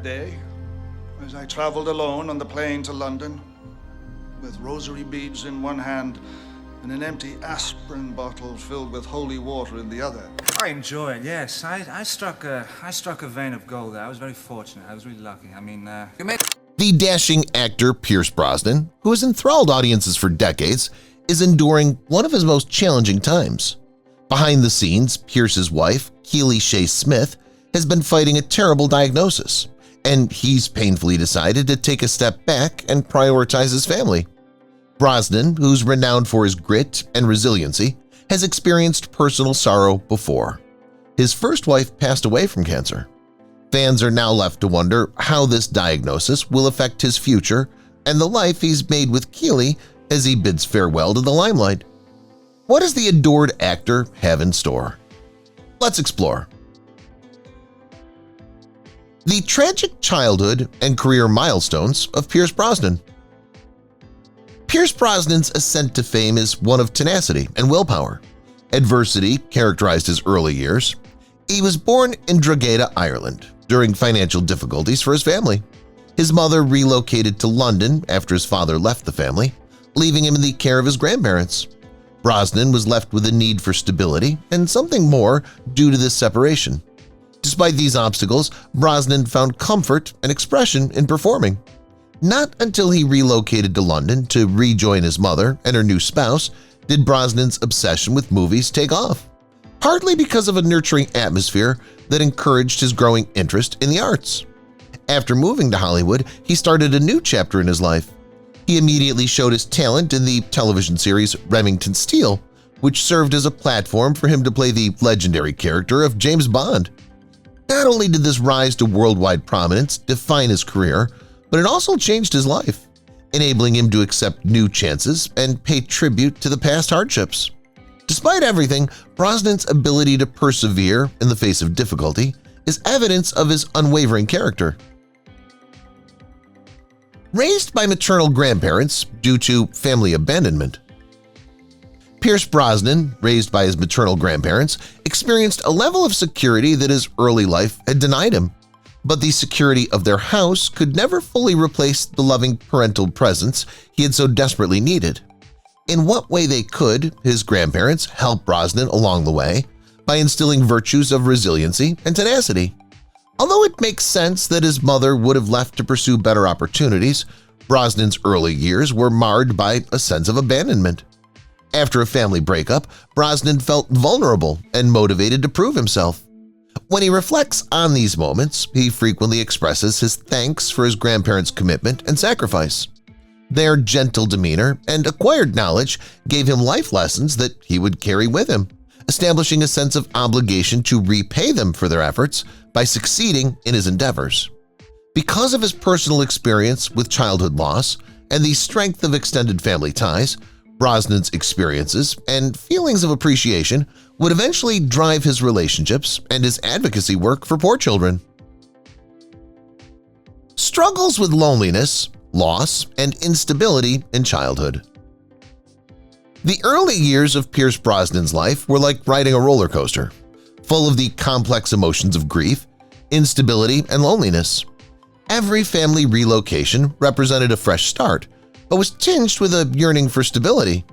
day, as I traveled alone on the plane to London, with rosary beads in one hand and an empty aspirin bottle filled with holy water in the other. I enjoy it, yes. I struck a vein of gold there. I was very fortunate. I was really lucky. I mean, The dashing actor Pierce Brosnan, who has enthralled audiences for decades, is enduring one of his most challenging times. Behind the scenes, Pierce's wife, Keysha Smiths, has been fighting a terrible diagnosis, and he's painfully decided to take a step back and prioritize his family. Brosnan, who's renowned for his grit and resiliency, has experienced personal sorrow before. His first wife passed away from cancer. Fans are now left to wonder how this diagnosis will affect his future and the life he's made with Keely as he bids farewell to the limelight. What does the adored actor have in store? Let's explore. The tragic childhood and career milestones of Pierce Brosnan. Pierce Brosnan's ascent to fame is one of tenacity and willpower. Adversity characterized his early years. He was born in Drogheda, Ireland, during financial difficulties for his family. His mother relocated to London after his father left the family, leaving him in the care of his grandparents. Brosnan was left with a need for stability and something more due to this separation. Despite these obstacles, Brosnan found comfort and expression in performing. Not until he relocated to London to rejoin his mother and her new spouse did Brosnan's obsession with movies take off, partly because of a nurturing atmosphere that encouraged his growing interest in the arts. After moving to Hollywood, he started a new chapter in his life. He immediately showed his talent in the television series Remington Steele, which served as a platform for him to play the legendary character of James Bond. Not only did this rise to worldwide prominence define his career, but it also changed his life, enabling him to accept new chances and pay tribute to the past hardships. Despite everything, Brosnan's ability to persevere in the face of difficulty is evidence of his unwavering character. Raised by maternal grandparents due to family abandonment. Pierce Brosnan, raised by his maternal grandparents, experienced a level of security that his early life had denied him. But the security of their house could never fully replace the loving parental presence he had so desperately needed. In what way they could, his grandparents helped Brosnan along the way by instilling virtues of resiliency and tenacity. Although it makes sense that his mother would have left to pursue better opportunities, Brosnan's early years were marred by a sense of abandonment. After a family breakup, Brosnan felt vulnerable and motivated to prove himself. When he reflects on these moments, he frequently expresses his thanks for his grandparents' commitment and sacrifice. Their gentle demeanor and acquired knowledge gave him life lessons that he would carry with him, establishing a sense of obligation to repay them for their efforts by succeeding in his endeavors. Because of his personal experience with childhood loss and the strength of extended family ties, Brosnan's experiences and feelings of appreciation would eventually drive his relationships and his advocacy work for poor children. Struggles with loneliness, loss, and instability in childhood. The early years of Pierce Brosnan's life were like riding a roller coaster, full of the complex emotions of grief, instability, and loneliness. Every family relocation represented a fresh start, but was tinged with a yearning for stability.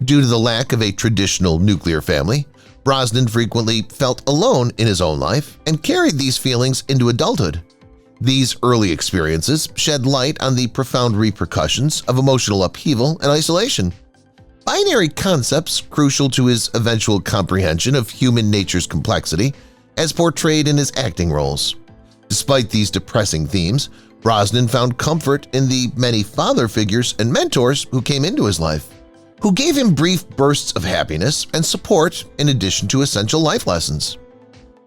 Due to the lack of a traditional nuclear family, Brosnan frequently felt alone in his own life and carried these feelings into adulthood. These early experiences shed light on the profound repercussions of emotional upheaval and isolation. Binary concepts crucial to his eventual comprehension of human nature's complexity as portrayed in his acting roles. Despite these depressing themes, Brosnan found comfort in the many father figures and mentors who came into his life, who gave him brief bursts of happiness and support in addition to essential life lessons.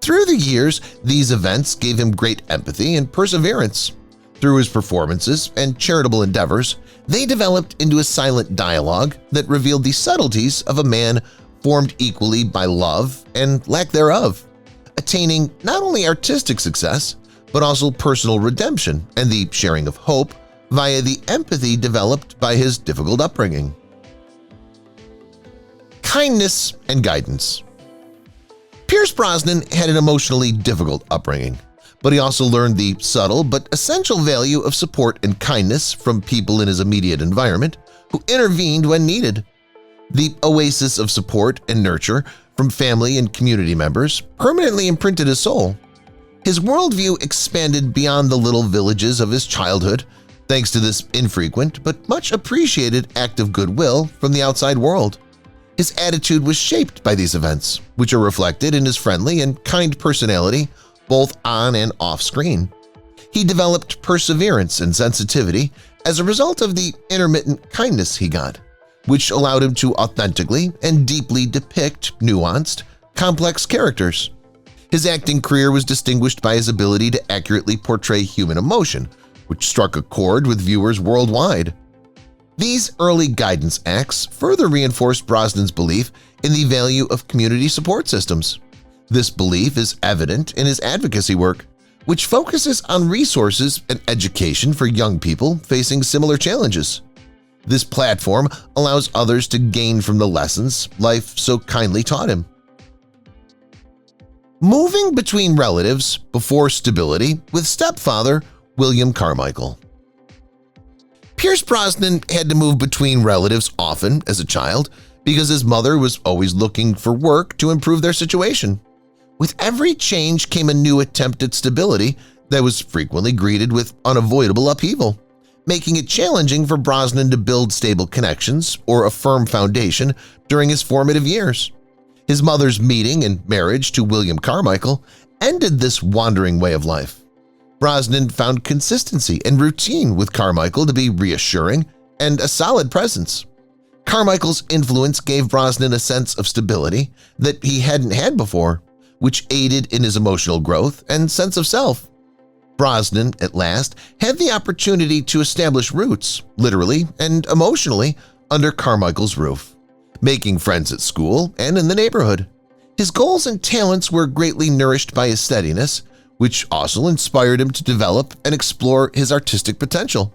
Through the years, these events gave him great empathy and perseverance. Through his performances and charitable endeavors, they developed into a silent dialogue that revealed the subtleties of a man formed equally by love and lack thereof, attaining not only artistic success, but also personal redemption and the sharing of hope via the empathy developed by his difficult upbringing. Kindness and guidance. Pierce Brosnan had an emotionally difficult upbringing, but he also learned the subtle but essential value of support and kindness from people in his immediate environment who intervened when needed. The oasis of support and nurture from family and community members permanently imprinted his soul. His worldview expanded beyond the little villages of his childhood thanks to this infrequent but much appreciated act of goodwill from the outside world. His attitude was shaped by these events, which are reflected in his friendly and kind personality both on and off screen. He developed perseverance and sensitivity as a result of the intermittent kindness he got, which allowed him to authentically and deeply depict nuanced, complex characters. His acting career was distinguished by his ability to accurately portray human emotion, which struck a chord with viewers worldwide. These early guidance acts further reinforced Brosnan's belief in the value of community support systems. This belief is evident in his advocacy work, which focuses on resources and education for young people facing similar challenges. This platform allows others to gain from the lessons life so kindly taught him. Moving between relatives before stability with stepfather William Carmichael. Pierce Brosnan had to move between relatives often as a child because his mother was always looking for work to improve their situation. With every change came a new attempt at stability that was frequently greeted with unavoidable upheaval, making it challenging for Brosnan to build stable connections or a firm foundation during his formative years. His mother's meeting and marriage to William Carmichael ended this wandering way of life. Brosnan found consistency and routine with Carmichael to be reassuring and a solid presence. Carmichael's influence gave Brosnan a sense of stability that he hadn't had before, which aided in his emotional growth and sense of self. Brosnan, at last, had the opportunity to establish roots, literally and emotionally, under Carmichael's roof, making friends at school and in the neighborhood. His goals and talents were greatly nourished by his steadiness, which also inspired him to develop and explore his artistic potential.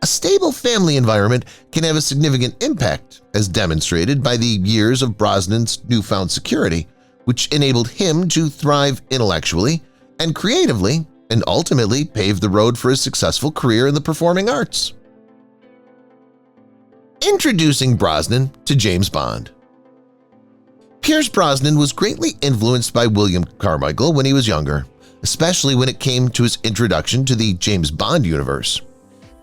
A stable family environment can have a significant impact, as demonstrated by the years of Brosnan's newfound security, which enabled him to thrive intellectually and creatively and ultimately pave the road for a successful career in the performing arts. Introducing Brosnan to James Bond. Pierce Brosnan was greatly influenced by William Carmichael when he was younger, especially when it came to his introduction to the James Bond universe.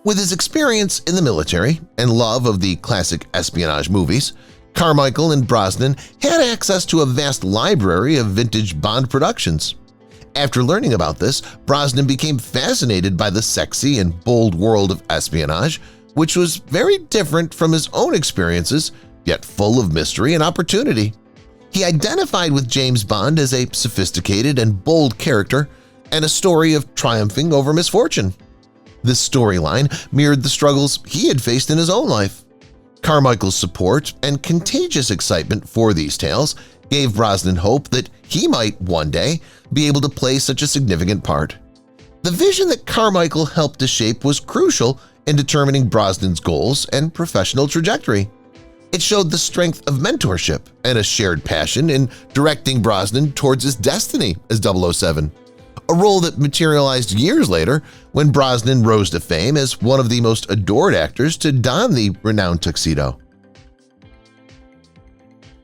With his experience in the military and love of the classic espionage movies, Carmichael and Brosnan had access to a vast library of vintage Bond productions. After learning about this, Brosnan became fascinated by the sexy and bold world of espionage, which was very different from his own experiences, yet full of mystery and opportunity. He identified with James Bond as a sophisticated and bold character and a story of triumphing over misfortune. This storyline mirrored the struggles he had faced in his own life. Carmichael's support and contagious excitement for these tales gave Brosnan hope that he might one day be able to play such a significant part. The vision that Carmichael helped to shape was crucial in determining Brosnan's goals and professional trajectory. It showed the strength of mentorship and a shared passion in directing Brosnan towards his destiny as 007, a role that materialized years later when Brosnan rose to fame as one of the most adored actors to don the renowned tuxedo.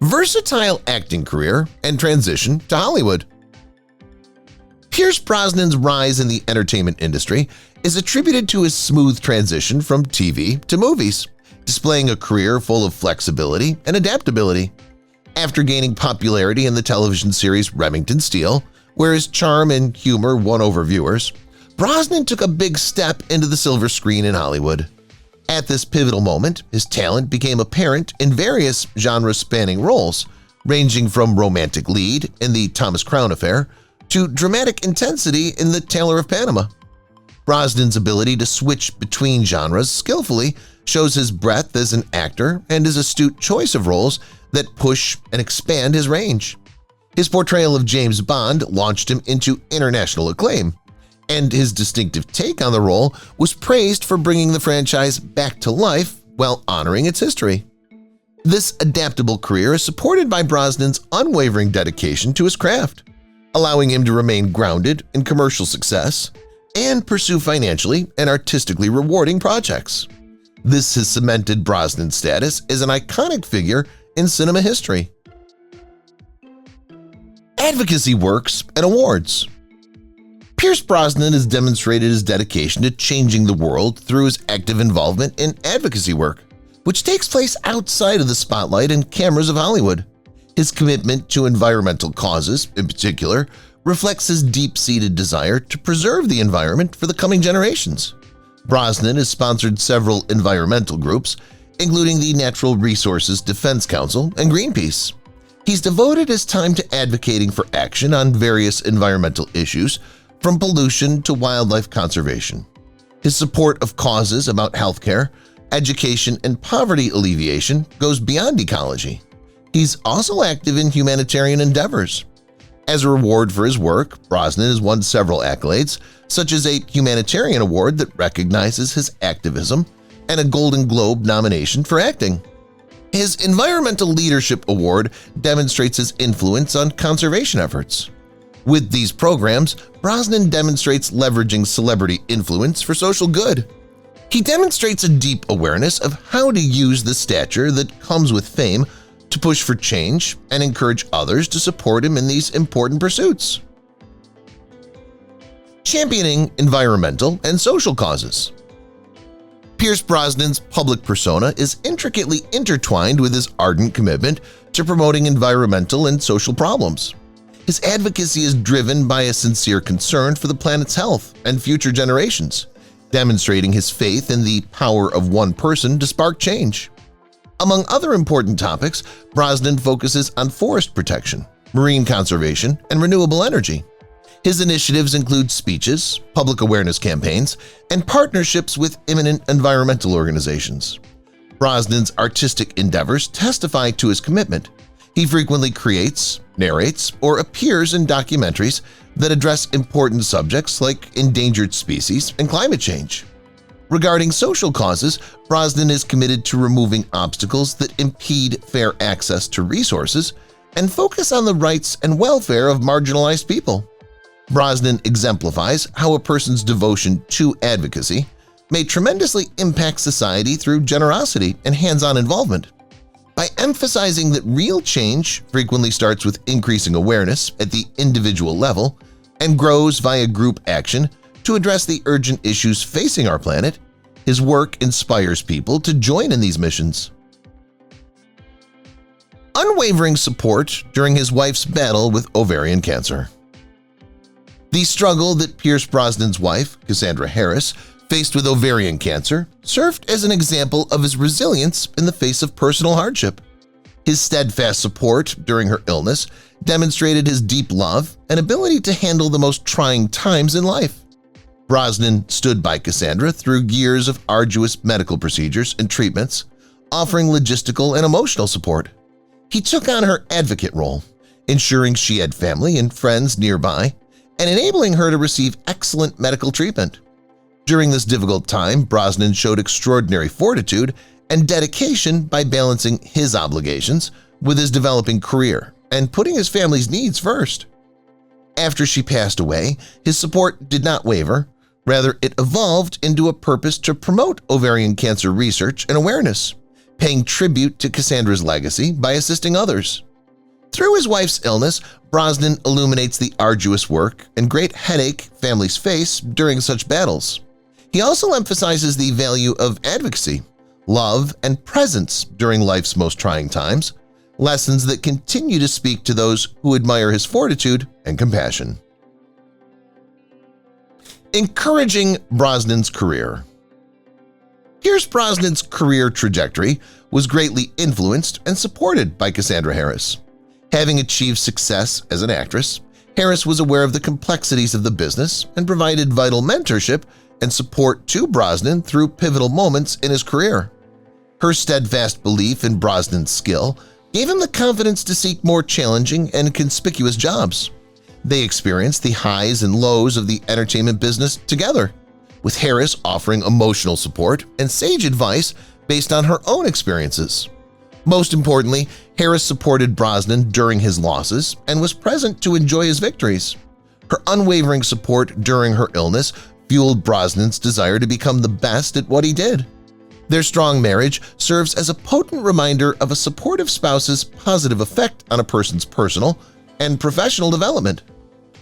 Versatile acting career and transition to Hollywood. Pierce Brosnan's rise in the entertainment industry is attributed to his smooth transition from TV to movies, displaying a career full of flexibility and adaptability. After gaining popularity in the television series Remington Steele, where his charm and humor won over viewers, Brosnan took a big step into the silver screen in Hollywood. At this pivotal moment, his talent became apparent in various genre-spanning roles, ranging from romantic lead in the Thomas Crown Affair to dramatic intensity in The Tailor of Panama. Brosnan's ability to switch between genres skillfully shows his breadth as an actor and his astute choice of roles that push and expand his range. His portrayal of James Bond launched him into international acclaim, and his distinctive take on the role was praised for bringing the franchise back to life while honoring its history. This adaptable career is supported by Brosnan's unwavering dedication to his craft. allowing him to remain grounded in commercial success and pursue financially and artistically rewarding projects. This has cemented Brosnan's status as an iconic figure in cinema history. Advocacy works and awards. Pierce Brosnan has demonstrated his dedication to changing the world through his active involvement in advocacy work, which takes place outside of the spotlight and cameras of Hollywood. His commitment to environmental causes, in particular, reflects his deep-seated desire to preserve the environment for the coming generations. Brosnan has sponsored several environmental groups, including the Natural Resources Defense Council and Greenpeace. He's devoted his time to advocating for action on various environmental issues, from pollution to wildlife conservation. His support of causes about healthcare, education, and poverty alleviation goes beyond ecology. He's also active in humanitarian endeavors. As a reward for his work, Brosnan has won several accolades, such as a humanitarian award that recognizes his activism and a Golden Globe nomination for acting. His Environmental Leadership Award demonstrates his influence on conservation efforts. With these programs, Brosnan demonstrates leveraging celebrity influence for social good. He demonstrates a deep awareness of how to use the stature that comes with fame to push for change and encourage others to support him in these important pursuits. Championing environmental and social causes. Pierce Brosnan's public persona is intricately intertwined with his ardent commitment to promoting environmental and social problems. His advocacy is driven by a sincere concern for the planet's health and future generations, demonstrating his faith in the power of one person to spark change. Among other important topics, Brosnan focuses on forest protection, marine conservation, and renewable energy. His initiatives include speeches, public awareness campaigns, and partnerships with eminent environmental organizations. Brosnan's artistic endeavors testify to his commitment. He frequently creates, narrates, or appears in documentaries that address important subjects like endangered species and climate change. Regarding social causes, Brosnan is committed to removing obstacles that impede fair access to resources and focus on the rights and welfare of marginalized people. Brosnan exemplifies how a person's devotion to advocacy may tremendously impact society through generosity and hands-on involvement. By emphasizing that real change frequently starts with increasing awareness at the individual level and grows via group action to address the urgent issues facing our planet, his work inspires people to join in these missions. Unwavering support during his wife's battle with ovarian cancer. The struggle that Pierce Brosnan's wife, Cassandra Harris, faced with ovarian cancer served as an example of his resilience in the face of personal hardship. His steadfast support during her illness demonstrated his deep love and ability to handle the most trying times in life. Brosnan stood by Cassandra through years of arduous medical procedures and treatments, offering logistical and emotional support. He took on her advocate role, ensuring she had family and friends nearby and enabling her to receive excellent medical treatment. During this difficult time, Brosnan showed extraordinary fortitude and dedication by balancing his obligations with his developing career and putting his family's needs first. After she passed away, his support did not waver. Rather, it evolved into a purpose to promote ovarian cancer research and awareness, paying tribute to Cassandra's legacy by assisting others. Through his wife's illness, Brosnan illuminates the arduous work and great headache families face during such battles. He also emphasizes the value of advocacy, love, and presence during life's most trying times, lessons that continue to speak to those who admire his fortitude and compassion. Encouraging Brosnan's career. Pierce Brosnan's career trajectory was greatly influenced and supported by Cassandra Harris. Having achieved success as an actress, Harris was aware of the complexities of the business and provided vital mentorship and support to Brosnan through pivotal moments in his career. Her steadfast belief in Brosnan's skill gave him the confidence to seek more challenging and conspicuous jobs. They experienced the highs and lows of the entertainment business together, with Harris offering emotional support and sage advice based on her own experiences. Most importantly, Harris supported Brosnan during his losses and was present to enjoy his victories. Her unwavering support during her illness fueled Brosnan's desire to become the best at what he did. Their strong marriage serves as a potent reminder of a supportive spouse's positive effect on a person's personal and professional development.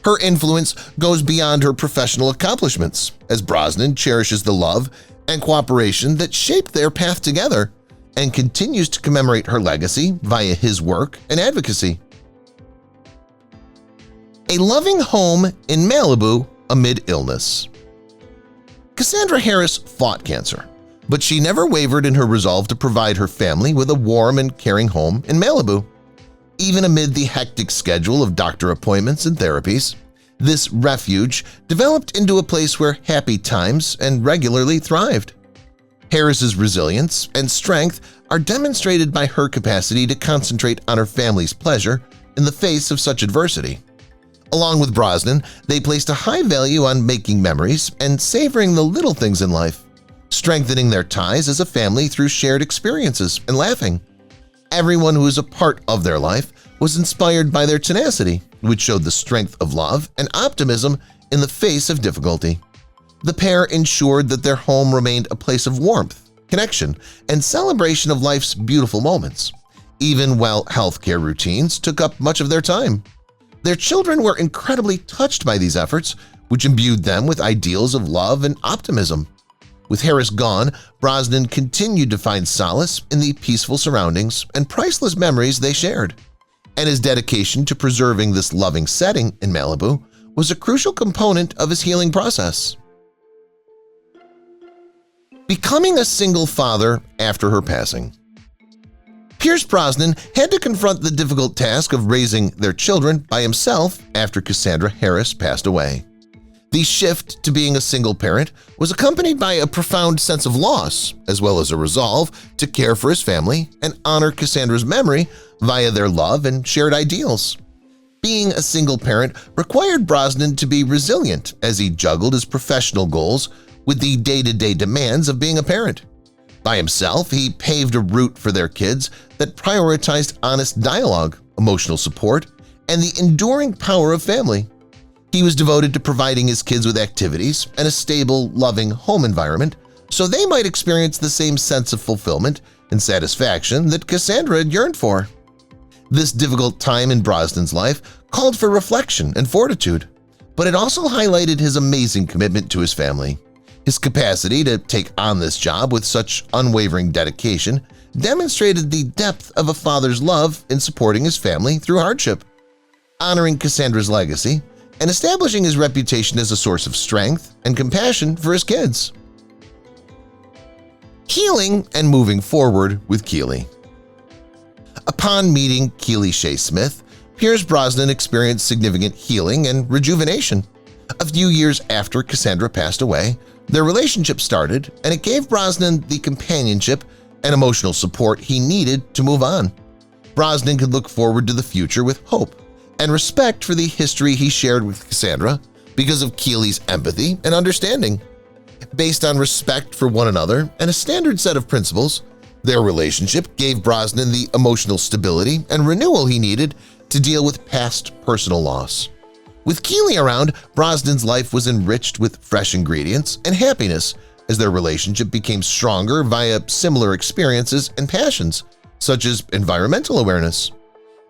Her influence goes beyond her professional accomplishments, as Brosnan cherishes the love and cooperation that shaped their path together and continues to commemorate her legacy via his work and advocacy. A loving home in Malibu amid illness. Cassandra Harris fought cancer, but she never wavered in her resolve to provide her family with a warm and caring home in Malibu. Even amid the hectic schedule of doctor appointments and therapies, this refuge developed into a place where happy times and regularly thrived. Harris's resilience and strength are demonstrated by her capacity to concentrate on her family's pleasure in the face of such adversity. Along with Brosnan, they placed a high value on making memories and savoring the little things in life, strengthening their ties as a family through shared experiences and laughing. Everyone who was a part of their life was inspired by their tenacity, which showed the strength of love and optimism in the face of difficulty. The pair ensured that their home remained a place of warmth, connection, and celebration of life's beautiful moments, even while healthcare routines took up much of their time. Their children were incredibly touched by these efforts, which imbued them with ideals of love and optimism. With Harris gone, Brosnan continued to find solace in the peaceful surroundings and priceless memories they shared, and his dedication to preserving this loving setting in Malibu was a crucial component of his healing process. Becoming a single father after her passing. Pierce Brosnan had to confront the difficult task of raising their children by himself after Cassandra Harris passed away. The shift to being a single parent was accompanied by a profound sense of loss, as well as a resolve to care for his family and honor Cassandra's memory via their love and shared ideals. Being a single parent required Brosnan to be resilient as he juggled his professional goals with the day-to-day demands of being a parent. By himself, he paved a route for their kids that prioritized honest dialogue, emotional support, and the enduring power of family. He was devoted to providing his kids with activities and a stable, loving home environment so they might experience the same sense of fulfillment and satisfaction that Cassandra had yearned for. This difficult time in Brosnan's life called for reflection and fortitude, but it also highlighted his amazing commitment to his family. His capacity to take on this job with such unwavering dedication demonstrated the depth of a father's love in supporting his family through hardship. Honoring Cassandra's legacy and establishing his reputation as a source of strength and compassion for his kids. Healing and moving forward with Keely. Upon meeting Keysha Smiths, Pierce Brosnan experienced significant healing and rejuvenation. A few years after Cassandra passed away, their relationship started, and it gave Brosnan the companionship and emotional support he needed to move on. Brosnan could look forward to the future with hope and respect for the history he shared with Cassandra because of Keely's empathy and understanding. Based on respect for one another and a standard set of principles, their relationship gave Brosnan the emotional stability and renewal he needed to deal with past personal loss. With Keely around, Brosnan's life was enriched with fresh ingredients and happiness as their relationship became stronger via similar experiences and passions, such as environmental awareness.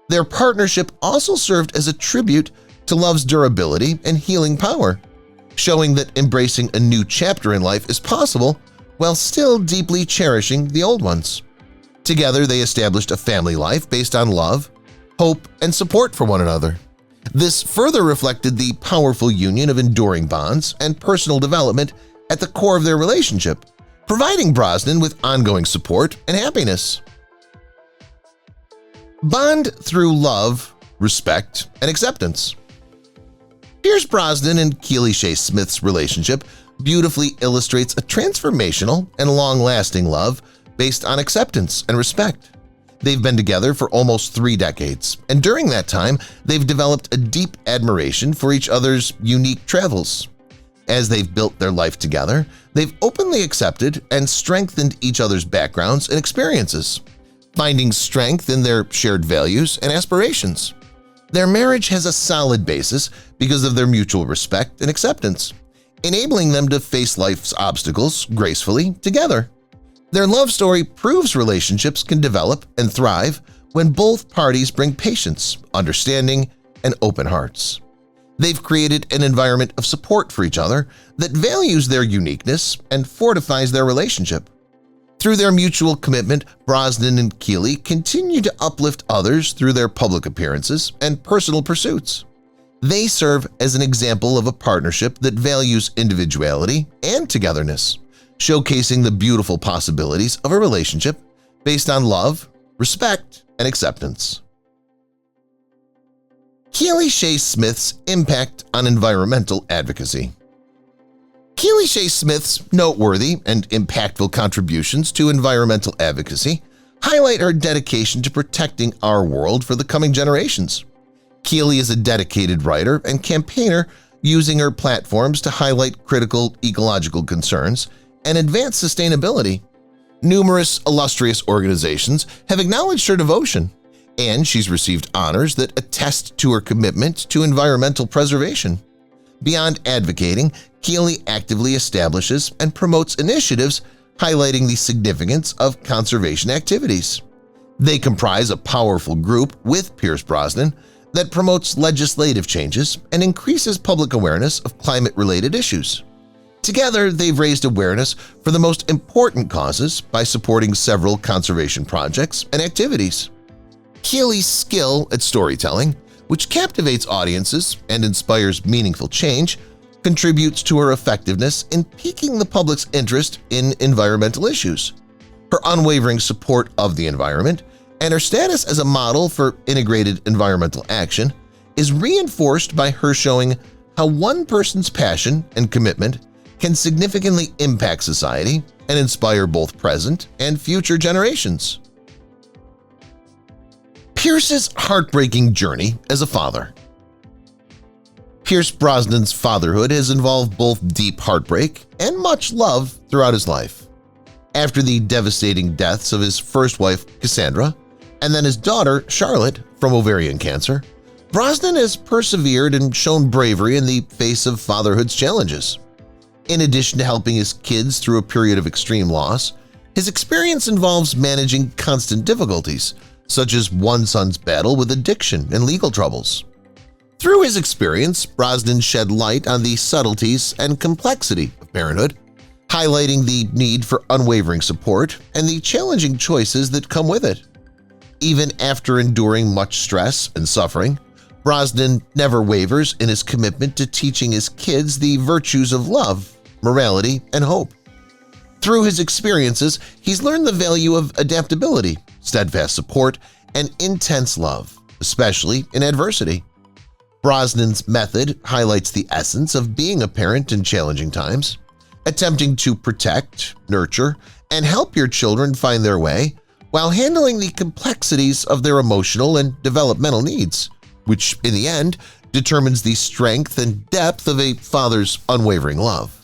Their partnership also served as a tribute to love's durability and healing power, showing that embracing a new chapter in life is possible while still deeply cherishing the old ones. Together, they established a family life based on love, hope, and support for one another. This further reflected the powerful union of enduring bonds and personal development at the core of their relationship, providing Brosnan with ongoing support and happiness. Bond through love, respect, and acceptance. Pierce Brosnan and Keysha Smiths' relationship beautifully illustrates a transformational and long-lasting love based on acceptance and respect. They've been together for almost 3 decades, and during that time, they've developed a deep admiration for each other's unique travels. As they've built their life together, they've openly accepted and strengthened each other's backgrounds and experiences. finding strength in their shared values and aspirations. Their marriage has a solid basis because of their mutual respect and acceptance, enabling them to face life's obstacles gracefully together. Their love story proves relationships can develop and thrive when both parties bring patience, understanding, and open hearts. They've created an environment of support for each other that values their uniqueness and fortifies their relationship. Through their mutual commitment, Brosnan and Keeley continue to uplift others through their public appearances and personal pursuits. They serve as an example of a partnership that values individuality and togetherness, showcasing the beautiful possibilities of a relationship based on love, respect, and acceptance. Keysha Smiths' impact on environmental advocacy. Keysha Smiths' noteworthy and impactful contributions to environmental advocacy highlight her dedication to protecting our world for the coming generations. Keeley is a dedicated writer and campaigner, using her platforms to highlight critical ecological concerns and advance sustainability. Numerous illustrious organizations have acknowledged her devotion, and she's received honors that attest to her commitment to environmental preservation. Beyond advocating, Keeley actively establishes and promotes initiatives highlighting the significance of conservation activities. They comprise a powerful group with Pierce Brosnan that promotes legislative changes and increases public awareness of climate-related issues. Together, they've raised awareness for the most important causes by supporting several conservation projects and activities. Keeley's skill at storytelling, which captivates audiences and inspires meaningful change, contributes to her effectiveness in piquing the public's interest in environmental issues. Her unwavering support of the environment and her status as a model for integrated environmental action is reinforced by her showing how one person's passion and commitment can significantly impact society and inspire both present and future generations. Pierce's heartbreaking journey as a father. Pierce Brosnan's fatherhood has involved both deep heartbreak and much love throughout his life. After the devastating deaths of his first wife, Cassandra, and then his daughter, Charlotte, from ovarian cancer, Brosnan has persevered and shown bravery in the face of fatherhood's challenges. In addition to helping his kids through a period of extreme loss, his experience involves managing constant difficulties, such as one son's battle with addiction and legal troubles. Through his experience, Brosnan shed light on the subtleties and complexity of parenthood, highlighting the need for unwavering support and the challenging choices that come with it. Even after enduring much stress and suffering, Brosnan never wavers in his commitment to teaching his kids the virtues of love, morality, and hope. Through his experiences, he's learned the value of adaptability, steadfast support, and intense love, especially in adversity. Brosnan's method highlights the essence of being a parent in challenging times, attempting to protect, nurture, and help your children find their way while handling the complexities of their emotional and developmental needs, which in the end determines the strength and depth of a father's unwavering love.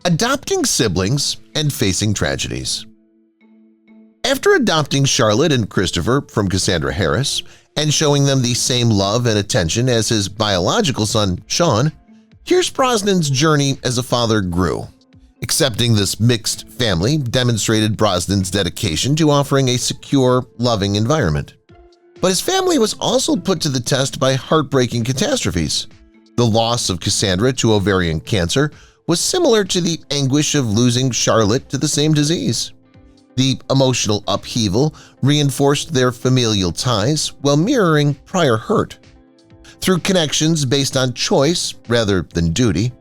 Adopting siblings and facing tragedies. After adopting Charlotte and Christopher from Cassandra Harris and showing them the same love and attention as his biological son, Sean, Pierce Brosnan's journey as a father grew. Accepting this mixed family demonstrated Brosnan's dedication to offering a secure, loving environment. But his family was also put to the test by heartbreaking catastrophes. The loss of Cassandra to ovarian cancer was similar to the anguish of losing Charlotte to the same disease. The emotional upheaval reinforced their familial ties while mirroring prior hurt. Through connections based on choice rather than duty,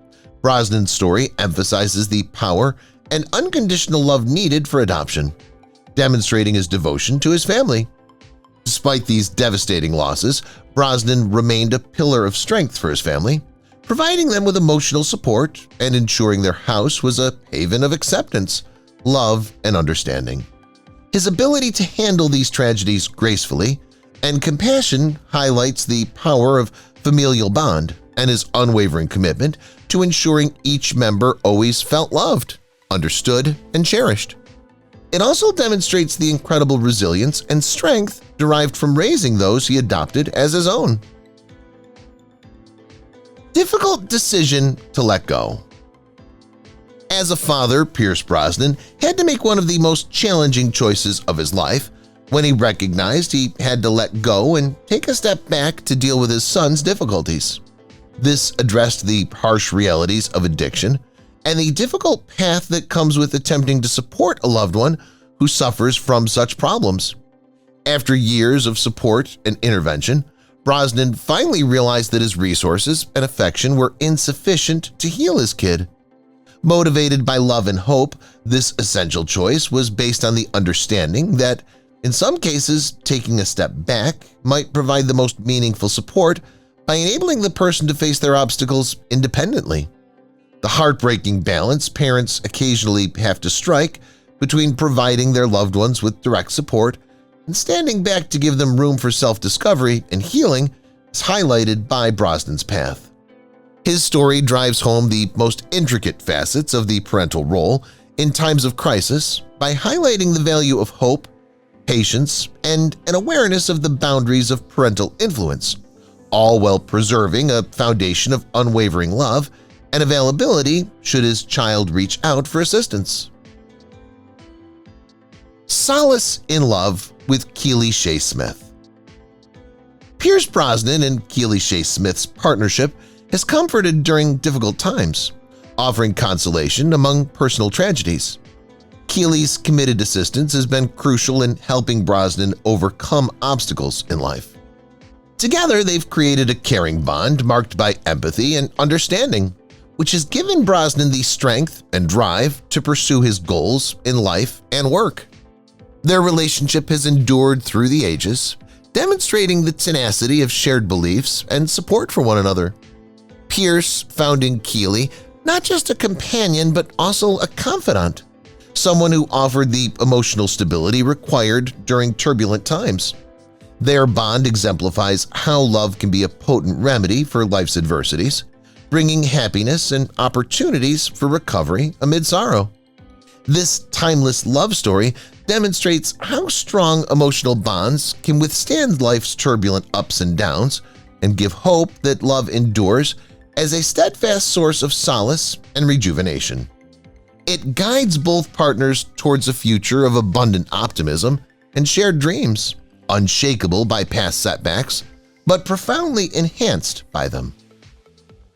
Brosnan's story emphasizes the power and unconditional love needed for adoption, demonstrating his devotion to his family. Despite these devastating losses, Brosnan remained a pillar of strength for his family, providing them with emotional support and ensuring their house was a haven of acceptance, love, and understanding. His ability to handle these tragedies gracefully and compassion highlights the power of familial bond and his unwavering commitment to ensuring each member always felt loved, understood, and cherished. It also demonstrates the incredible resilience and strength derived from raising those he adopted as his own. Difficult decision to let go. As a father, Pierce Brosnan had to make one of the most challenging choices of his life when he recognized he had to let go and take a step back to deal with his son's difficulties. This addressed the harsh realities of addiction and the difficult path that comes with attempting to support a loved one who suffers from such problems. After years of support and intervention, Brosnan finally realized that his resources and affection were insufficient to heal his kid. Motivated by love and hope, this essential choice was based on the understanding that, in some cases, taking a step back might provide the most meaningful support by enabling the person to face their obstacles independently. The heartbreaking balance parents occasionally have to strike between providing their loved ones with direct support and standing back to give them room for self-discovery and healing is highlighted by Brosnan's path. His story drives home the most intricate facets of the parental role in times of crisis by highlighting the value of hope, patience, and an awareness of the boundaries of parental influence, all while preserving a foundation of unwavering love and availability should his child reach out for assistance. Solace in love with Keysha Smith. Pierce Brosnan and Keysha Smith's partnership has comforted during difficult times, offering consolation among personal tragedies. Keely's committed assistance has been crucial in helping Brosnan overcome obstacles in life. Together, they've created a caring bond marked by empathy and understanding, which has given Brosnan the strength and drive to pursue his goals in life and work. Their relationship has endured through the ages, demonstrating the tenacity of shared beliefs and support for one another. Pierce found in Keely not just a companion but also a confidant, someone who offered the emotional stability required during turbulent times. Their bond exemplifies how love can be a potent remedy for life's adversities, bringing happiness and opportunities for recovery amid sorrow. This timeless love story demonstrates how strong emotional bonds can withstand life's turbulent ups and downs and give hope that love endures as a steadfast source of solace and rejuvenation. It guides both partners towards a future of abundant optimism and shared dreams, unshakable by past setbacks, but profoundly enhanced by them.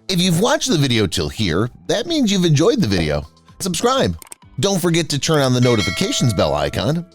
If you've watched the video till here, that means you've enjoyed the video. Subscribe. Don't forget to turn on the notifications bell icon